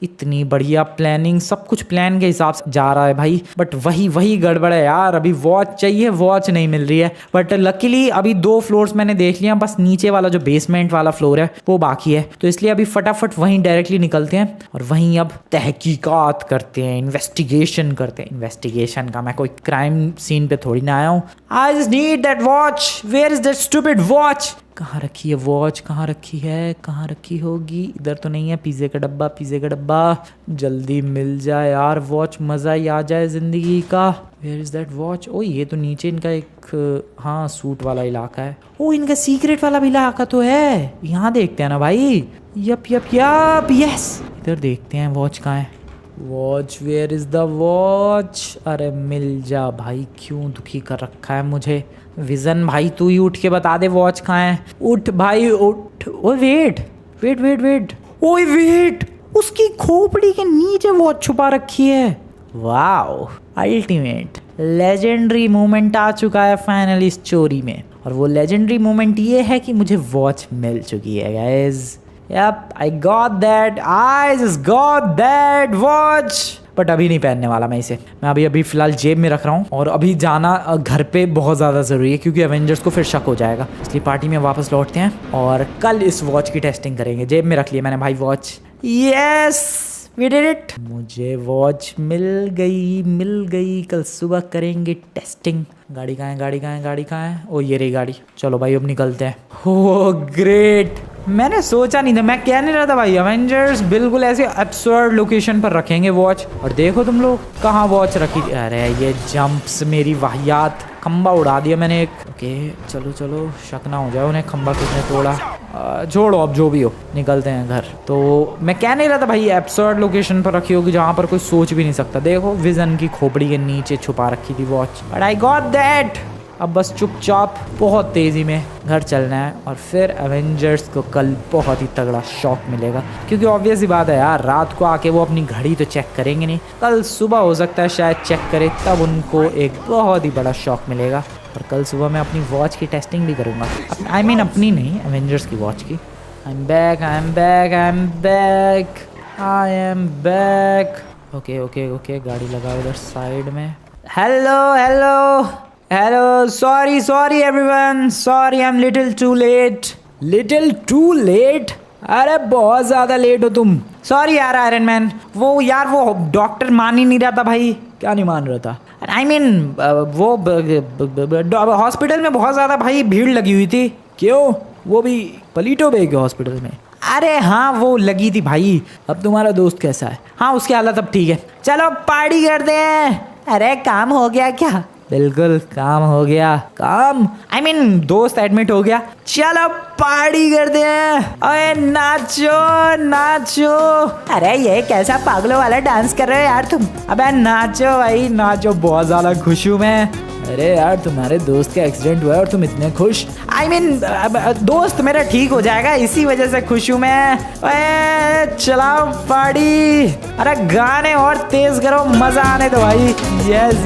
इतनी बढ़िया प्लानिंग, सब कुछ प्लान के हिसाब से जा रहा है भाई, बट वही गड़बड़ है यार। अभी वॉच चाहिए, वॉच नहीं मिल रही है। बट लकीली अभी 2 फ्लोर्स मैंने देख लिया, बस नीचे वाला जो बेसमेंट वाला फ्लोर है वो बाकी है। तो इसलिए अभी फटाफट वहीं डायरेक्टली निकलते हैं और वहीं अब तहकीकात करते हैं, इन्वेस्टिगेशन करते हैं। इन्वेस्टिगेशन का मैं कोई क्राइम सीन पे थोड़ी ना आया हूँ। I just need that watch, where is that stupid watch? कहाँ रखी है वॉच? कहाँ रखी होगी? इधर तो नहीं है। पिज़्ज़े का डब्बा, जल्दी मिल जाए यार वॉच, मज़ा ही आ जाए ज़िंदगी का। Where is that watch? ओ ये तो नीचे इनका एक हाँ सूट वाला इलाका है। ओ इनका सीक्रेट वाला भी इलाका तो है, यहाँ देखते हैं ना भाई। यप यस, इधर देखते हैं वॉच कहाँ है। Watch, where is the watch? अरे मिल जा भाई, क्यों दुखी कर रखा है मुझे? विजन भाई तू ही उठ के बता दे वॉच कहाँ है। उठ भाई उठ। ओ वेट, ओए वेट, उसकी खोपड़ी के नीचे वॉच छुपा रखी है। वाओ, अल्टीमेट लेजेंडरी मोमेंट आ चुका है फाइनली इस चोरी में। और वो लेजेंडरी मोमेंट ये है कि मुझे वॉच मिल चुकी है guys. Yep, I got that. I just got that watch. But अभी नहीं पहनने वाला मैं इसे। मैं अभी अभी फिलहाल जेब में रख रहा हूँ और अभी जाना घर पे बहुत ज़्यादा ज़रूरी है क्योंकि एवेंजर्स को फिर शक हो जाएगा, इसलिए पार्टी में वापस लौटते हैं और कल इस वॉच की टेस्टिंग करेंगे। जेब में रख लिया मैंने भाई watch. Yes we did it, मुझे वॉच मिल गई। कल सुबह करेंगे टेस्टिंग। गाड़ी कहाँ है, गाड़ी कहाँ है, गाड़ी कहाँ है? ओ ये रही गाड़ी। चलो भाई अब निकलते हैं। हो ग्रेट, मैंने सोचा नहीं था, मैं कह नहीं रहा था भाई एवेंजर्स बिल्कुल ऐसे एब्सर्ड लोकेशन पर रखेंगे वॉच। और देखो तुम लोग कहाँ वॉच रखी थी। अरे ये जंप्स मेरी वाहियात, खंबा उड़ा दिया मैंने एक। ओके चलो चलो, शक ना हो जाए उन्हें खंबा किसने तोड़ा। छोड़ो अब जो भी हो, निकलते हैं घर। तो मैं कह नहीं रहा था भाई एब्सर्ड लोकेशन पर रखी होगी जहाँ पर कोई सोच भी नहीं सकता। देखो विजन की खोपड़ी के नीचे छुपा रखी थी watch, but I got that. अब बस चुपचाप बहुत तेज़ी में घर चलना है और फिर एवेंजर्स को कल बहुत ही तगड़ा शॉक मिलेगा क्योंकि ऑब्वियस ही बात है यार, रात को आके वो अपनी घड़ी तो चेक करेंगे नहीं, कल सुबह हो सकता है शायद चेक करे, तब उनको एक बहुत ही बड़ा शॉक मिलेगा। और कल सुबह मैं अपनी वॉच की टेस्टिंग भी करूँगा। आई मीन अपनी नहीं, एवेंजर्स की वॉच की। I am back. ओके गाड़ी लगा उधर साइड में। Hello sorry everyone, sorry I am little too late. अरे बहुत ज़्यादा लेट हो तुम। सॉरी यार आयरन मैन, वो डॉक्टर मान ही नहीं रहा था भाई। क्या नहीं मान रहा था? आई मीन वो हॉस्पिटल में बहुत ज़्यादा भाई भीड़ लगी हुई थी। क्यों? वो भी पलीटो बे के हॉस्पिटल में? अरे हाँ वो लगी थी भाई। अब तुम्हारा दोस्त कैसा है? हाँ उसकी हालत अब ठीक है। चलो पार्टी करते हैं। अरे काम हो गया क्या? बिल्कुल काम हो गया। काम आई मीन दोस्त एडमिट हो गया। चलो पार्टी करते हैं। अरे नाचो। अरे ये कैसा पागलों वाला डांस कर रहे हो यार तुम? अबे नाचो भाई नाचो, बहुत ज्यादा खुश हूँ मैं। अरे यार तुम्हारे दोस्त का एक्सीडेंट हुआ है और तुम इतने खुश? आई मीन दोस्त मेरा ठीक हो जाएगा इसी वजह से खुश हूँ मैं। चलाओ पार्टी। अरे गाने और तेज करो, मजा आने दो भाई। Yes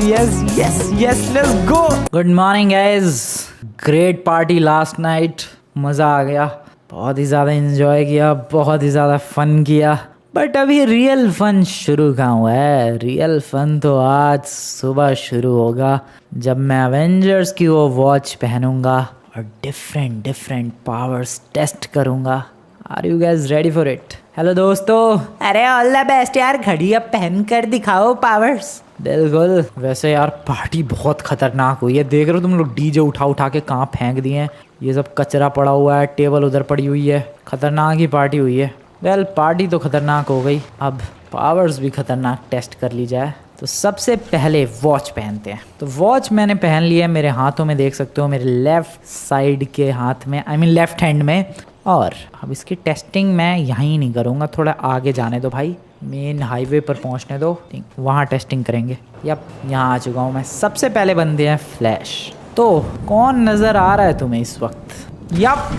let's go. Good morning guys, great party last night, मजा आ गया, बहुत ही ज्यादा एंजॉय किया, बहुत ही ज्यादा फन किया। बट अभी रियल फन शुरू कहाँ हुआ है? रियल फन तो आज सुबह शुरू होगा जब मैं एवेंजर्स की वो वॉच पहनूंगा और डिफरेंट पावर्स टेस्ट करूंगा। Are you guys ready for it? Hello दोस्तों। अरे ऑल द बेस्ट यार, घड़ी अब पहन कर दिखाओ पावर्स। बिल्कुल। वैसे यार पार्टी बहुत खतरनाक हुई है, देख रहे हो तुम लोग डीजे उठा के कहाँ फेंक दिए हैं। ये सब कचरा पड़ा हुआ है, टेबल उधर पड़ी हुई है, खतरनाक ही पार्टी हुई है। वेल पार्टी तो खतरनाक हो गई, अब पावर्स भी खतरनाक टेस्ट कर ली जाए। तो सबसे पहले वॉच पहनते हैं। तो वॉच मैंने पहन लिया है, मेरे हाथों में देख सकते हो, मेरे लेफ्ट साइड के हाथ में, आई मीन लेफ्ट हैंड में। और अब इसकी टेस्टिंग मैं यहीं नहीं करूँगा, थोड़ा आगे जाने दो भाई, मेन हाईवे पर पहुँचने दो, वहाँ टेस्टिंग करेंगे। यप यहाँ आ चुका हूँ मैं। सबसे पहले बनते हैं फ्लैश। तो कौन नज़र आ रहा है तुम्हें इस वक्त? यप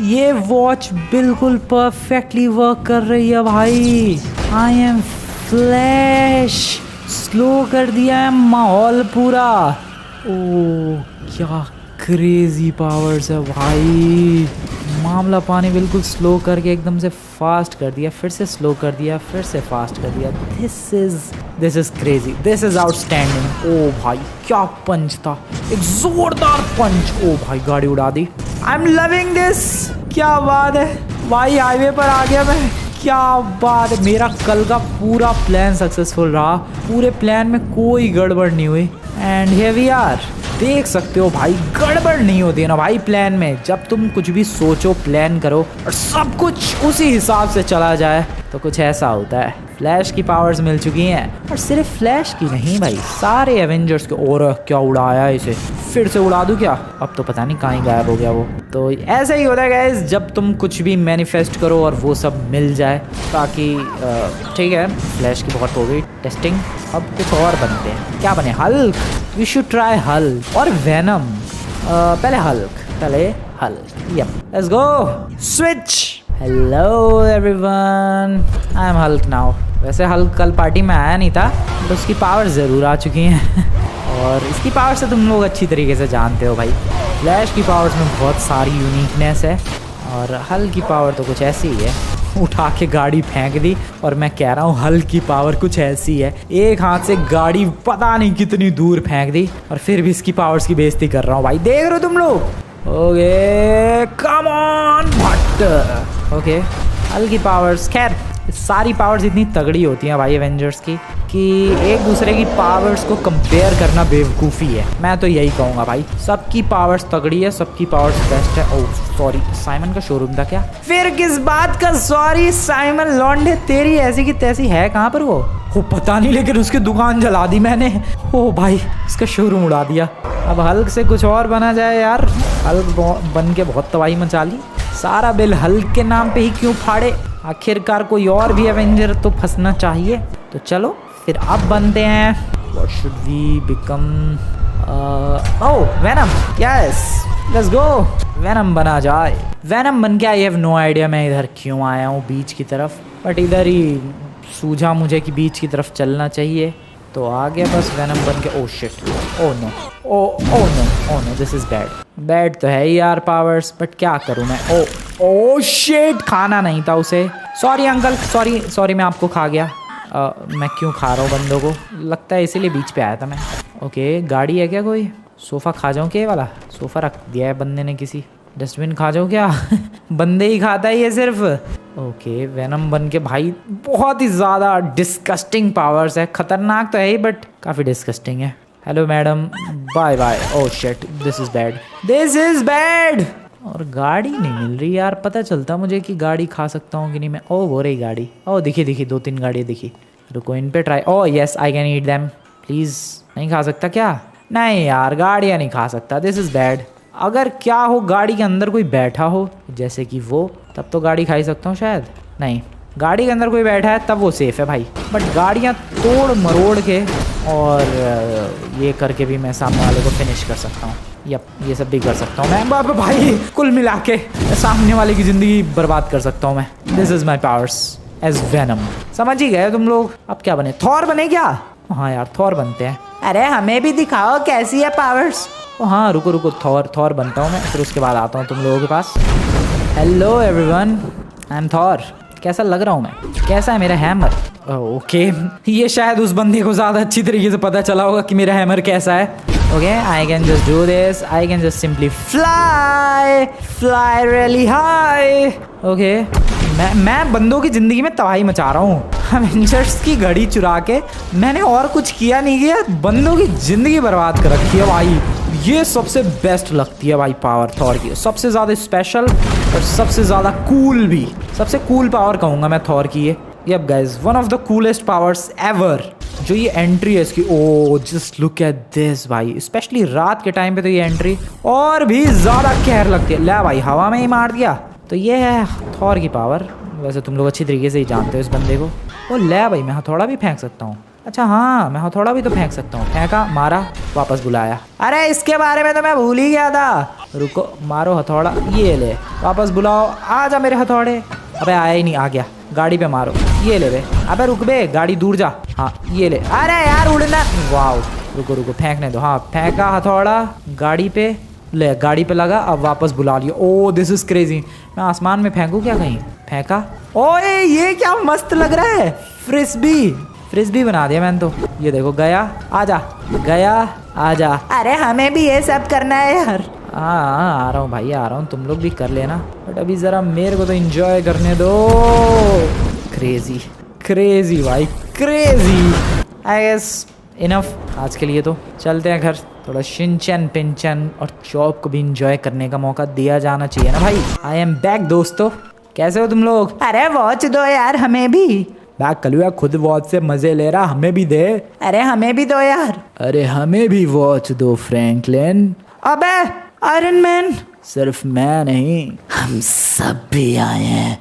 ये वॉच बिल्कुल परफेक्टली वर्क कर रही है भाई। I am flash. स्लो कर दिया है माहौल पूरा। ओ क्या क्रेजी पावर्स है भाई। मामला पानी बिल्कुल स्लो करके एकदम से फास्ट कर दिया, फिर से स्लो कर दिया, फिर से फास्ट कर दिया। This is crazy, this is outstanding. ओ भाई क्या पंच था, एक जोरदार पंच। ओ भाई गाड़ी उड़ा दी। I am loving this. क्या बात है भाई, हाईवे पर आ गया मैं। क्या बात है, मेरा कल का पूरा प्लान सक्सेसफुल रहा, पूरे प्लान में कोई गड़बड़ नहीं हुई। And here we are. देख सकते हो भाई, गड़बड़ नहीं होती है ना भाई प्लान में। जब तुम कुछ भी सोचो, प्लान करो और सब कुछ उसी हिसाब से चला जाए तो कुछ ऐसा होता है। फ्लैश की पावर्स मिल चुकी हैं, और सिर्फ फ्लैश की नहीं भाई, सारे एवेंजर्स के। और क्या उड़ाया इसे, फिर से उड़ा दूं क्या? अब तो पता नहीं कहाँ ही गायब हो गया वो। तो ऐसा ही होता है गाइस, जब तुम कुछ भी मैनिफेस्ट करो और वो सब मिल जाए। ताकि ठीक है, फ्लैश की बहुत हो गई टेस्टिंग, अब कुछ और बनते हैं। क्या बने? Hulk. We should try Hulk और वेनम। पहले Hulk. Yup let's go. Switch. Hello everyone, I am Hulk now. वैसे हल्क कल पार्टी में आया नहीं था, तो उसकी पावर ज़रूर आ चुकी हैं और इसकी पावर से तुम लोग अच्छी तरीके से जानते हो भाई। फ्लैश की पावर्स में बहुत सारी यूनिकनेस है और हल्क की पावर तो कुछ ऐसी ही है। उठा के गाड़ी फेंक दी। और मैं कह रहा हूँ हल्क की पावर कुछ ऐसी है, एक हाथ से गाड़ी पता नहीं कितनी दूर फेंक दी और फिर भी इसकी पावर्स की बेइज्जती कर रहा हूँ भाई। देख रहे हो तुम लोग? Okay come on Bhatt. Okay Hulk की पावर्स, खैर सारी पावर्स इतनी तगड़ी होती हैं भाई एवेंजर्स की कि एक दूसरे की पावर्स को कंपेयर करना बेवकूफ़ी है। मैं तो यही कहूँगा भाई, सबकी पावर्स तगड़ी है, सबकी पावर्स बेस्ट है। ओह सॉरी, साइमन का शोरूम था क्या? फिर किस बात का सॉरी साइमन लॉन्डे, तेरी ऐसी की तैसी है कहाँ पर वो पता नहीं, लेकिन उसकी दुकान जला दी मैंने। ओ भाई इसका शोरूम उड़ा दिया। अब हल्क से कुछ और बना जाए यार, हल्क बन के बहुत तबाही मचा ली। सारा बिल हल्क के नाम पे ही क्यों फाड़े? आखिरकार कोई और भी एवेंजर तो फंसना चाहिए। तो चलो फिर अब बनते हैं। What should we become? Oh Venom, yes let's go. Venom बना जाए। वेनम बन के आई हैव नो आइडिया मैं इधर क्यों आया हूँ बीच की तरफ, बट इधर ही सूझा मुझे कि बीच की तरफ चलना चाहिए तो आ गया बस वेनम बन के। Oh shit, oh no, oh no, this is bad तो है यार पावर्स, बट क्या करूं मैं? ओ शिट, खाना नहीं था उसे। सॉरी अंकल, सॉरी मैं आपको खा गया। मैं क्यों खा रहा हूँ बंदों को? लगता है इसीलिए बीच पे आया था मैं। ओके गाड़ी है क्या कोई? सोफ़ा खा जाऊँ क्या? वाला सोफ़ा रख दिया है बंदे ने किसी। डस्टबिन खा जाऊँ क्या? बंदे ही खाता है ये सिर्फ। ओके वेनम बन के भाई बहुत ही ज़्यादा डिस्कस्टिंग पावर्स है, खतरनाक तो है ही बट काफ़ी डिस्कस्टिंग है। Hello madam, bye bye. Oh shit, this is bad. और गाड़ी नहीं मिल रही यार, पता चलता मुझे कि गाड़ी खा सकता हूँ कि नहीं मैं। ओह वो रही गाड़ी। ओह दिखी 2-3 गाड़ियाँ दिखी। रुको इन पे try. Oh yes I can eat them. Please नहीं खा सकता क्या? नहीं यार गाड़ियाँ नहीं खा सकता, दिस इज़ बैड। अगर क्या हो गाड़ी के अंदर कोई बैठा हो जैसे कि वो, तब तो गाड़ी खा ही सकता हूँ शायद। नहीं, गाड़ी के अंदर कोई बैठा है तब वो सेफ़ है भाई, बट गाड़ियाँ तोड़ मरोड़ के और ये करके भी मैं सामने वाले को फिनिश कर सकता हूँ। यप ये सब भी कर सकता हूँ मैं भाई, कुल मिला के सामने वाले की ज़िंदगी बर्बाद कर सकता हूँ मैं। This is my powers as Venom. समझ ही गए तुम लोग? अब क्या बने? थॉर बने क्या? हाँ यार थॉर बनते हैं। अरे हमें भी दिखाओ कैसी है पावर्स। हाँ रुको थॉर बनता हूँ मैं, फिर उसके बाद आता हूँ तुम लोगों के पास। Hello everyone, I am Thor. कैसा लग रहा हूँ मैं? कैसा है मेरा हैमर? ओके ये शायद उस बंदे को ज़्यादा अच्छी तरीके से पता चला होगा कि मेरा हैमर कैसा है। Okay I can just do this, I can just simply fly really high. Okay मैं बंदों की ज़िंदगी में तबाही मचा रहा हूँ। एवेंजर्स की घड़ी चुरा के मैंने और कुछ किया नहीं किया, बंदों की ज़िंदगी बर्बाद कर रखी है भाई। ये सबसे बेस्ट लगती है भाई पावर थॉर की, सबसे ज़्यादा स्पेशल और सबसे ज़्यादा कूल भी। सबसे कूल पावर कहूँगा मैं थॉर की ये। Yup guys, one of the coolest powers ever. जो ये एंट्री है इसकी, oh just look at this भाई, स्पेशली रात के टाइम पे तो ये एंट्री और भी ज़्यादा कहर लगती है। ले भाई हवा में ही मार दिया। तो ये है थॉर की पावर। वैसे तुम लोग अच्छी तरीके से ही जानते हो इस बंदे को। ओ ले भाई मैं हथौड़ा भी फेंक सकता हूँ। अच्छा हाँ मैं हथौड़ा भी तो फेंक सकता हूँ। फेंका, मारा, वापस बुलाया। अरे इसके बारे में तो मैं भूल ही गया था। रुको मारो हथौड़ा, ये ले, वापस बुलाओ, आ जा मेरे हथौड़े। अबे आया ही नहीं, आ गया। गाड़ी पे मारो, ये ले बे। अबे रुक बे, गाड़ी दूर जा। हाँ ये ले। अरे यार उड़ना, वाओ। रुको फेंकने दो। हाँ फेंका हथौड़ा गाड़ी पे, ले गाड़ी पे लगा, अब वापस बुला लिया। ओ दिस इज क्रेजी। मैं आसमान में फेंकूँ क्या कहीं? फेंका। ओए ये क्या मस्त लग रहा है, फ्रिस्बी बना दिया मैंने तो। ये देखो गया, आजा, गया, आजा। अरे हमें भी ये सब करना है यार। हाँ आ रहा हूँ भाई, आ रहा हूँ, तुम लोग भी कर लेना, बट अभी ज़रा मेरे को तो एंजॉय करने दो। क्रेजी भाई, क्रेजी। आई गेस इनफ आज के लिए, तो चलते हैं घर। थोड़ा शिनचैन पिंचैन और चॉप को भी इंजॉय करने का मौका दिया जाना चाहिए ना भाई। आई एम बैक दोस्तों, कैसे हो तुम लोग? अरे वॉच दो यार हमें भी। बैक कलुआ खुद वॉच से मजे ले रहा, हमें भी दे। अरे हमें भी दो यार। अरे हमें भी वॉच दो फ्रैंकलिन। अबे आयरन मैन। सिर्फ मैं नहीं, हम सब भी आए हैं।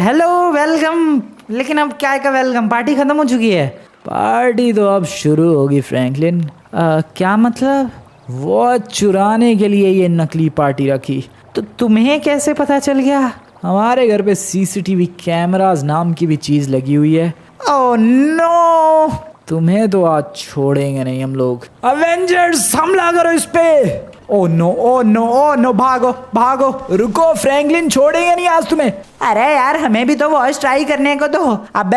Hello welcome. लेकिन अब क्या का वेलकम, पार्टी खत्म हो चुकी है। पार्टी तो अब शुरू होगी फ्रैंकलिन। क्या मतलब? वॉच चुराने के लिए ये नकली पार्टी रखी? तो तुम्हें कैसे पता चल गया? हमारे घर पे सीसीटीवी कैमरास नाम की भी चीज़ लगी हुई है। ओह नो, तुम्हें तो आज छोड़ेंगे नहीं हम लोग। अवेंजर्स हमला करो इस पे। Oh no oh no oh no, भागो भागो। रुको फ्रैंकलिन, छोड़ेंगे नहीं आज तुम्हें। अरे यार हमें भी तो वॉच ट्राई करने को दो। अबे